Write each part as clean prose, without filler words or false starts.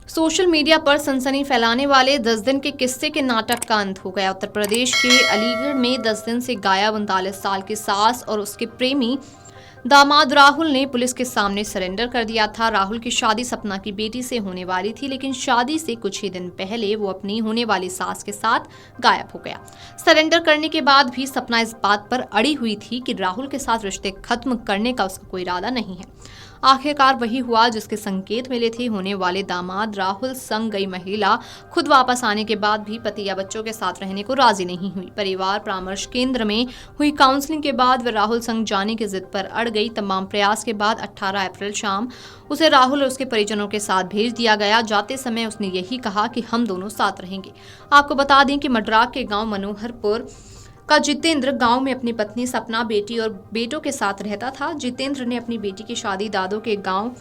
Social media पर सनसनी फैलाने वाले 10 दिन के किस्से के नाटक का अंत हो गया। उत्तर प्रदेश के अलीगढ़ में 10 दिन से गायब 39 साल की सास और उसके प्रेमी दामाद राहुल ने पुलिस के सामने सरेंडर कर दिया था। राहुल की शादी सपना की बेटी से होने वाली थी, लेकिन शादी से कुछ ही दिन पहले वो अपनी होने वाली सास के साथ गायब हो गया। सरेंडर करने के बाद भी सपना इस बात पर अड़ी हुई थी कि राहुल के साथ रिश्ते खत्म करने का उसका कोई इरादा नहीं है। आखिरकार वही हुआ जिसके संकेत मिले थे। होने वाले दामाद राहुल संग गई महिला खुद वापस आने के बाद भी पति या बच्चों के साथ रहने को राजी नहीं हुई। परिवार परामर्श केंद्र में हुई काउंसलिंग के बाद वह राहुल संग जाने की जिद पर अड़ गई। तमाम प्रयास के बाद 18 अप्रैल शाम उसे राहुल और उसके परिजनों के साथ भेज दिया गया। जाते समय उसने यही कहा कि हम दोनों साथ रहेंगे। आपको बता दें कि मड्राक के गांव मनोहरपुर का जितेंद्र गांव में अपनी पत्नी सपना, बेटी और बेटों के साथ रहता था। जितेंद्र ने अपनी बेटी की शादी दादो के गांव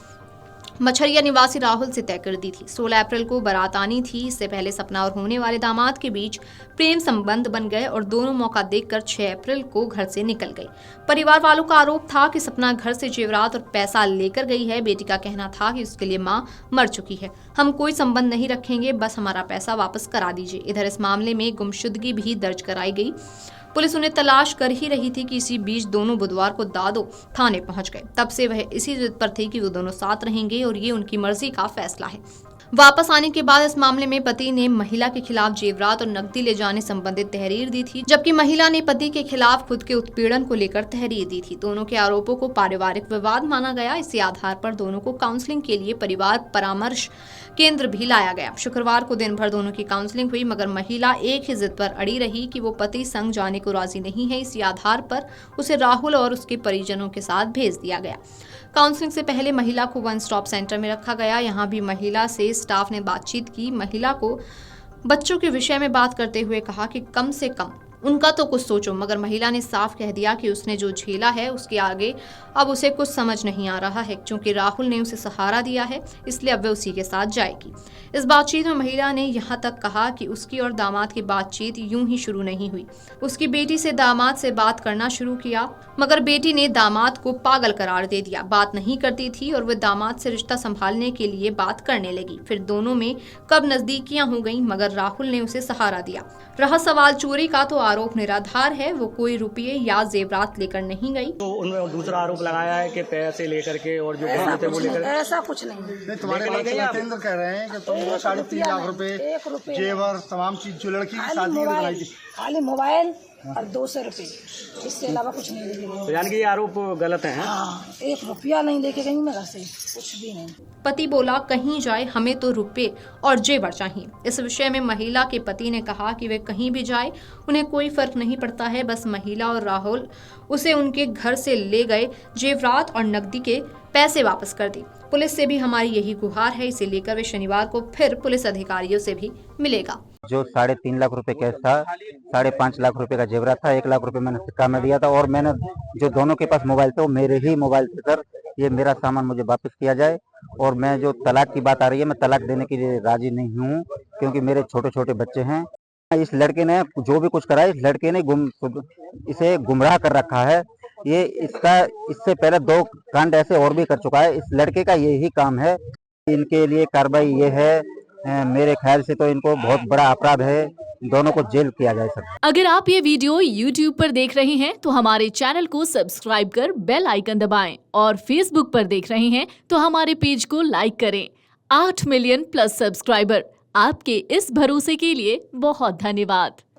मछरिया निवासी राहुल से तय कर दी थी। 16 अप्रैल को बारात आनी थी। इससे पहले सपना और होने वाले दामाद के बीच प्रेम संबंध बन गए और दोनों मौका देखकर 6 अप्रैल को घर से निकल गई। परिवार वालों का आरोप था कि सपना घर से जेवरात और पैसा लेकर गई है। बेटी का कहना था कि उसके लिए मां मर चुकी है, हम कोई संबंध नहीं रखेंगे, बस हमारा पैसा वापस करा दीजिए। इधर इस मामले में गुमशुदगी भी दर्ज कराई गई। पुलिस उन्हें तलाश कर ही रही थी कि इसी बीच दोनों बुधवार को दादो थाने पहुंच गए। तब से वह इसी जिद पर थे कि वो दोनों साथ रहेंगे और ये उनकी मर्जी का फैसला है। वापस आने के बाद इस मामले में पति ने महिला के खिलाफ जेवरात और नकदी ले जाने संबंधित तहरीर दी थी, जबकि महिला ने पति के खिलाफ खुद के उत्पीड़न को लेकर तहरीर दी थी। दोनों के आरोपों को पारिवारिक विवाद माना गया। इसी आधार पर दोनों को काउंसलिंग के लिए परिवार परामर्श केंद्र भी लाया गया। शुक्रवार को दिन भर दोनों की काउंसलिंग हुई, मगर महिला एक ही जिद पर अड़ी रही कि वो पति संग जाने को राजी नहीं है। इसी आधार पर उसे राहुल और उसके परिजनों के साथ भेज दिया गया। काउंसलिंग से पहले महिला को वन स्टॉप सेंटर में रखा गया। यहाँ भी महिला से स्टाफ ने बातचीत की। महिला को बच्चों के विषय में बात करते हुए कहा कि कम से कम उनका तो कुछ सोचो, मगर महिला ने साफ कह दिया कि उसने जो झेला है उसके आगे अब उसे कुछ समझ नहीं आ रहा है। क्योंकि राहुल ने उसे सहारा दिया है, इसलिए अब वह उसी के साथ जाएगी। इस बातचीत में महिला ने यहाँ तक कहा कि उसकी और दामाद की बातचीत यूं ही शुरू नहीं हुई। उसकी बेटी से दामाद से बात करना शुरू किया, मगर बेटी ने दामाद को पागल करार दे दिया। बात नहीं करती थी और वह दामाद से रिश्ता संभालने के लिए बात करने लगी। फिर दोनों में कब नजदीकियां हो गईं, मगर राहुल ने उसे सहारा दिया। रहा सवाल चोरी का, तो आरोप निराधार है। वो कोई रुपये या जेवरात लेकर नहीं गई। तो उन्होंने दूसरा आरोप लगाया है कि पैसे लेकर के और जो ऐसा थे वो कुछ लेकर नहीं, ऐसा कुछ नहीं। तुम्हारे केंद्र कह रहे हैं कि तुम 3.5 लाख रुपए जेवर तमाम चीज जो लड़की की शादी में बनाई थी, खाली मोबाइल और 200 रुपये, इससे अलावा कुछ नहीं लेके तो गई। यानी कि ये आरोप गलत है। हाँ, 1 रुपया नहीं लेके गई मैं घर से, कुछ भी नहीं। पति बोला, कहीं जाए हमें तो रुपए और जेवर चाहिए। इस विषय में महिला के पति ने कहा कि वे कहीं भी जाए उन्हें कोई फर्क नहीं पड़ता है, बस महिला और राहुल उसे उनके घर से ले गए जेवरात और नकदी के पैसे वापस कर दी। पुलिस से भी हमारी यही गुहार है। इसे लेकर वे शनिवार को फिर पुलिस अधिकारियों से भी मिलेगा। जो 3.5 लाख रुपए कैश था, 5.5 लाख रुपए का जेवरात था, 1 लाख रुपए मैंने सिक्का में दिया था और मैंने जो दोनों के पास मोबाइल थे वो मेरे ही मोबाइल से सर ये मेरा सामान मुझे वापस किया जाए। और मैं जो तलाक की बात आ रही है, मैं तलाक देने के लिए राजी नहीं हूँ, क्योंकि मेरे छोटे छोटे बच्चे हैं। इस लड़के ने जो भी कुछ करा है, इस लड़के ने इसे गुमराह कर रखा है। ये इससे पहले 2 कांड ऐसे और भी कर चुका है। इस लड़के का यही काम है। इनके लिए कार्रवाई ये है, मेरे ख्याल से तो इनको बहुत बड़ा अपराध है, दोनों को जेल किया जाए सर। अगर आप ये वीडियो YouTube पर देख रहे हैं तो हमारे चैनल को सब्सक्राइब कर बेल आइकन दबाएं और Facebook पर देख रहे हैं तो हमारे पेज को लाइक करें। 8 मिलियन प्लस सब्सक्राइबर, आपके इस भरोसे के लिए बहुत धन्यवाद।